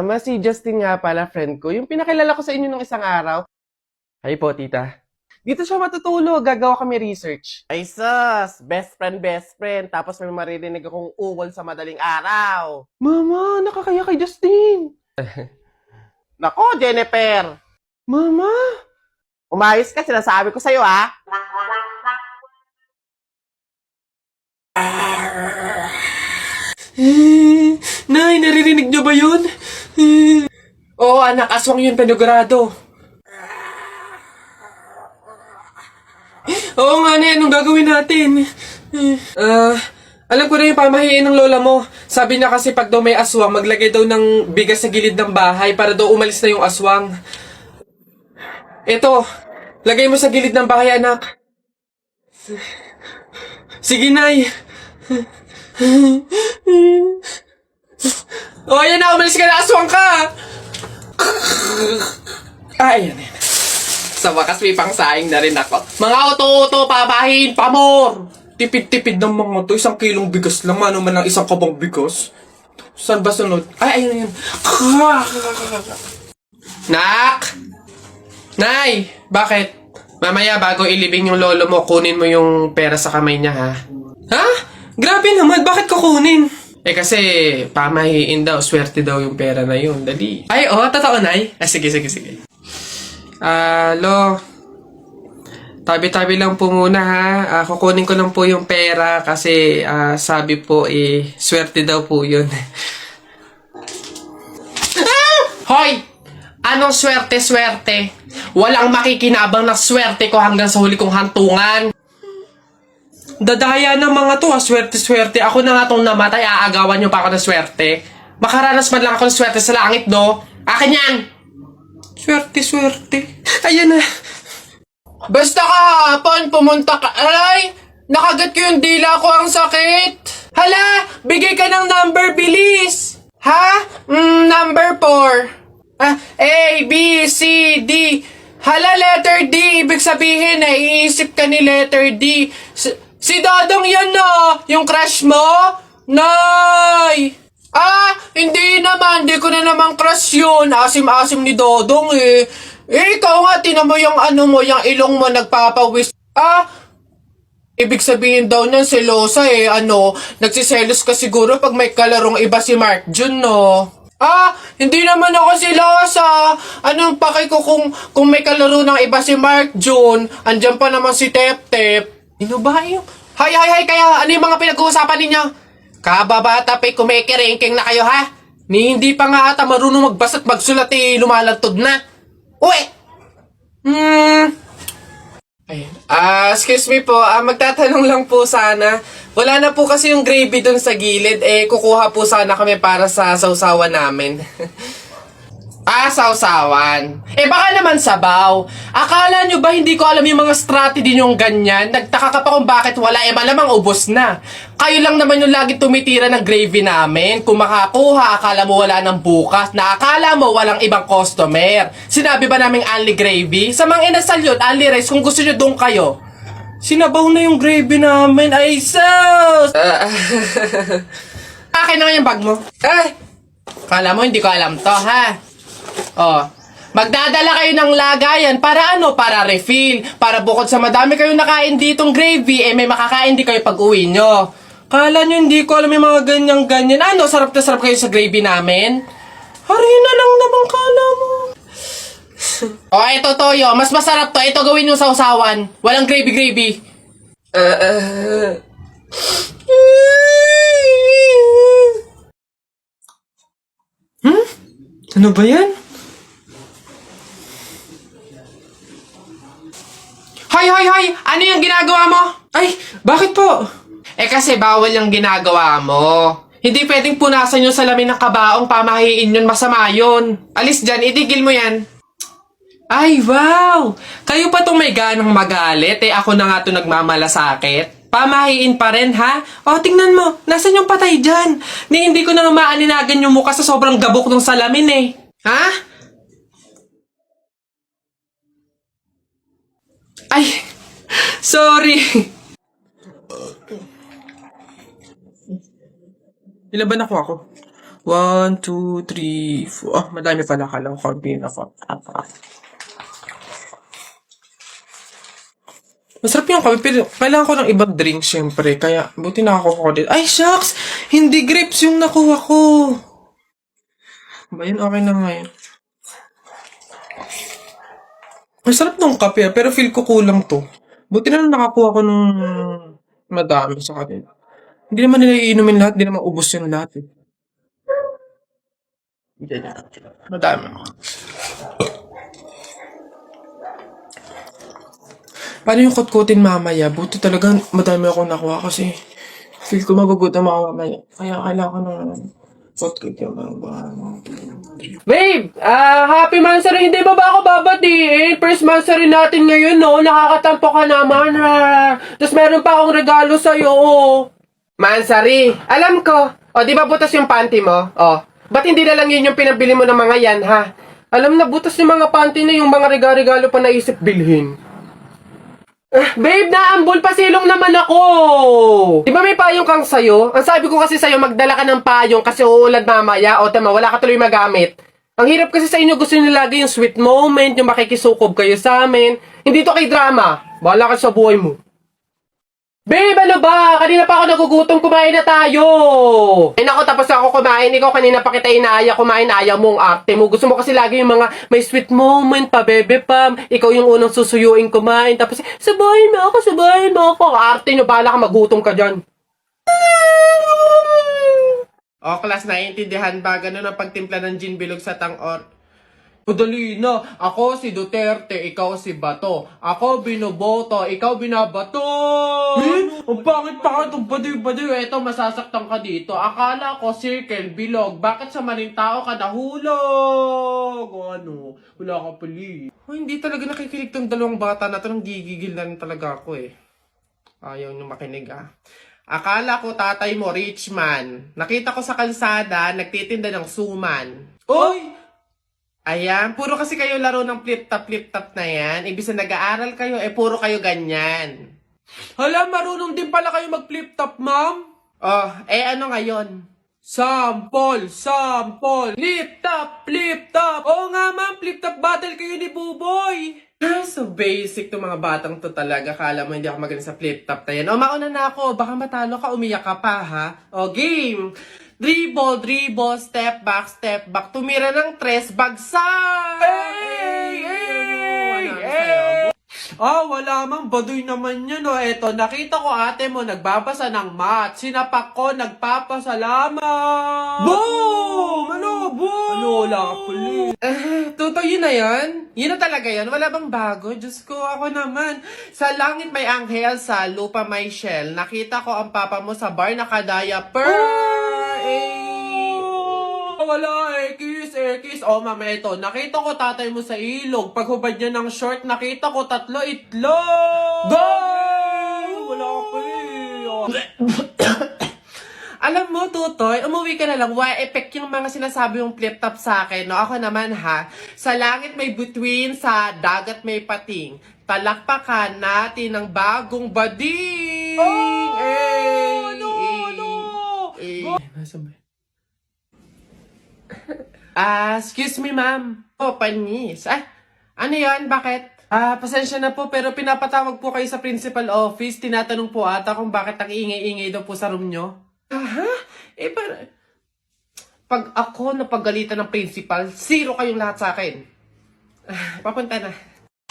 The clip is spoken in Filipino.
Mama, si Justin nga pala, friend ko. Yung pinakilala ko sa inyo nung isang araw. Hi po, tita. Dito siya matutulog. Gagawa kami research. Ay, sus! Best friend. Tapos may maririnig akong ungol sa madaling araw. Mama, nakakaya kay Justin. Nako, Jennifer. Mama. Umayos ka, sinasabi ko sa'yo, ha? Nay, naririnig niyo ba yun? Oo, anak, aswang yun, panigurado. Oo nga, Nay, anong gagawin natin? Alam ko na yung pamahiin ng lola mo. Sabi niya kasi pag daw may aswang, maglagay daw ng bigas sa gilid ng bahay para daw umalis na yung aswang. Ito, lagay mo sa gilid ng bahay, anak. Sige, Nay. O, ayan na, umalis ka na, aswang ka! Ayan. Sa wakas may pangsaing na rin ako. Mga oto-oto, papahin, pamor! Tipid-tipid ng mga to, 1 kilong bigas lang, ano man ang 1 kabang bigas. Saan ba sunod? Ay, ayun. Nak! Nay! Bakit? Mamaya, bago ilibing yung lolo mo, kunin mo yung pera sa kamay niya, ha? Ha? Grabe naman, bakit kukunin? Eh kasi, pamahiin daw, swerte daw yung pera na yun. Dali. Ay, totoo, Nay? Sige. Lo, tabi-tabi lang po muna, ha? Kukunin ko lang po yung pera kasi sabi po, swerte daw po yun. Hoy! Anong swerte? Walang makikinabang ng swerte ko hanggang sa huli kong hantungan. Dadaya ng mga to, swerte. Ako na nga tong namatay, aagawan nyo pa ako ng swerte. Makaranas man lang ako ng swerte sa langit, do. Akin yan! Swerte. Ayan na. Basta kahapon, pumunta ka. Ay! Nakagat ko yung dila ko, ang sakit. Hala! Bigay ka ng number, bilis! Ha? Number 4. A, B, C, D. Hala, letter D. Ibig sabihin, iisip ka ni letter D. Si Dodong yan na. Yung crush mo? Nay! Hindi naman. Hindi ko na naman crush yun. Asim-asim ni Dodong eh. Ikaw nga, tinan mo yung yung ilong mo nagpapawis. Ibig sabihin daw niyan selosa eh. Nagsiselos ka siguro pag may kalarong iba si Mark Jun, no? Hindi naman ako selosa. Anong paki ko kung may kalaro ng iba si Mark Jun? Andyan pa naman si Tep-Tep. Ano ba yung... Hay, kaya ano yung mga pinag-uusapan ninyo? Kababata pa'y kumikiringking na kayo, ha? Hindi pa nga ata marunong magbasa at magsulat lumalantod na. Uy! Ayun. Excuse me po, magtatanong lang po sana. Wala na po kasi yung gravy dun sa gilid, kukuha po sana kami para sa sausawan namin. Sausawan. Baka naman sabaw. Akala nyo ba hindi ko alam yung mga strategy nyong ganyan? Nagtaka ka pa kung bakit wala, malamang ubos na. Kayo lang naman yung lagi tumitira ng gravy namin. Kung makakuha, akala mo wala ng bukas, na akala mo walang ibang customer. Sinabi ba naming only gravy? Sa mga inasal yun, only rice, kung gusto nyo doon kayo. Sinabaw na yung gravy namin. Ay, sus! Akin na nga yung bag mo. Kala mo hindi ko alam to, ha? Magdadala kayo ng lagayan para Para refill. Para bukod sa madami kayong nakain ditong gravy, may makakain di kayo pag-uwi nyo. Kala nyo hindi ko alam yung mga ganyan-ganyan. Sarap na sarap kayo sa gravy namin? Harin na lang naman kala mo. Ito toyo. Mas masarap to. Ito gawin nyo sa usawan. Walang gravy. Ano ba yan? Hoy! Ano yung ginagawa mo? Ay, bakit po? Kasi bawal yung ginagawa mo. Hindi pwedeng punasan yung salamin ng kabaong, pamahiin yun, masama yun. Alis dyan, itigil mo yan. Ay, wow! Kayo pa itong may ganang magalit, ako na nga ito nagmamalasakit. Pamahiin pa rin, ha? Tingnan mo, nasan yung patay dyan? Hindi ko na maaninagan yung mukha sa sobrang gabok ng salamin, Ha? Ay, sorry. Ilan ba nakuha ko? 1, 2, 3, 4. Ah, madami pala. Kala ko kaunti na 4. Masarap yung kape, pero kailangan ko ng ibang drink, syempre. Kaya, buti nakakuha ko din. Ay, shucks! Hindi grapes yung nakuha ko. Ba yun, okay na nga yun. Masarap nung kape, pero feel ko kulang to. Buti na lang nakakuha ko ng madami sa kanila. Hindi naman nila iinumin lahat, hindi naman ubos yung lahat eh. Madami. Paano yung kutkutin mamaya? Buti talaga madami akong nakuha kasi feel ko magugutom ako mamaya. Kaya kailangan ko ng kutkut yung Babe! Happy Mansari! Hindi ba ako babatiin? First Mansari natin ngayon, no? Nakakatampo ka naman, ha? Tapos meron pa akong regalo sa'yo, oh. Mansari, alam ko. O, di ba butas yung panty mo? O, ba't hindi na lang yun yung pinabili mo ng mga yan, ha? Alam na, butas yung mga panty na yung mga regalo pa naisip bilhin. Babe, naambol pa silong naman ako! Di ba may payong kang sayo? Ang sabi ko kasi sayo, magdala ka ng payong kasi uulan mamaya. O, tama, wala ka tuloy magamit. Ang hirap kasi sa inyo, gusto nyo lagi yung sweet moment, yung makikisukob kayo sa amin. Hindi to kay drama. Bahala ka sa buhay mo. Babe, ano ba? Kanina pa ako nagugutom, kumain na tayo! Ay nako, tapos ako kumain. Ikaw kanina pa kita inaaya kumain, ayaw mong arte mo. Gusto mo kasi lagi yung mga may sweet moment pa, bebe pam. Ikaw yung unang susuyuin kumain. Tapos, sabahin mo ako. Arte nyo, bahala ka, magutom ka dyan. O, class, naiintindihan ba? Ganun ang pagtimpla ng gin bilog sa tang-or. Madali na. Ako si Duterte, ikaw si Bato. Ako binoboto, ikaw binabato. Ang pangit-pangit ang baduy-baduy. Eto, masasaktan ka dito. Akala ko circle, bilog. Bakit sa maling tao ka nahulog? O ano? Wala ka pali. Hindi talaga nakikinig tong dalawang bata na to. Nang gigigil na rin talaga ako eh. Ayaw nyo makinig ah. Akala ko tatay mo rich man. Nakita ko sa kalsada, nagtitinda ng suman. Oy! Ayan, puro kasi kayo laro ng flip-top na yan. Ibig na nag-aaral kayo, puro kayo ganyan. Hala, marunong din pala kayo mag-flip-top, ma'am? Oh, ano ngayon? Sample! Flip-top! Oo nga, ma'am, flip-top battle kayo ni Buboy! So basic to mga batang to talaga. Kala mo hindi ako magaling sa flip-top na yan. O, mauna na ako. Baka matalo ka, umiyak ka pa, ha? O, game! Dribble, step back, tumira ng tres, bagsak! Wala mang baduy naman yun, o. Eto, nakita ko ate mo, nagbabasa ng math. Sinapak ko, nagpapasalamat! Boom! Boom? Wala ka puli. Tuto, yun na yun? Yun na talaga yun? Wala bang bago? Diyos ko, ako naman. Sa langit may anghel, sa lupa may shell. Nakita ko ang papa mo sa bar naka-diaper. Wala, kiss. O, mama, ito. Nakita ko tatay mo sa ilog. Paghubad niya ng short, nakita ko 3 itlog. Go! Wala ka pa Alam mo, Tutoy, umuwi ka na lang. Why effect yung mga sinasabi yung flip-top sa akin. No, ako naman ha. Sa langit may bituin, sa dagat may pating. Talakpakan natin ng bagong bading. Excuse me, ma'am. Panis. Ano yan? Bakit? Pasensya na po, pero pinapatawag po kayo sa principal office. Tinatanong po ata kung bakit ang ingay-ingay daw po sa room nyo. Pag ako napagalitan ng principal, 0 kayong lahat sa akin. Papunta na.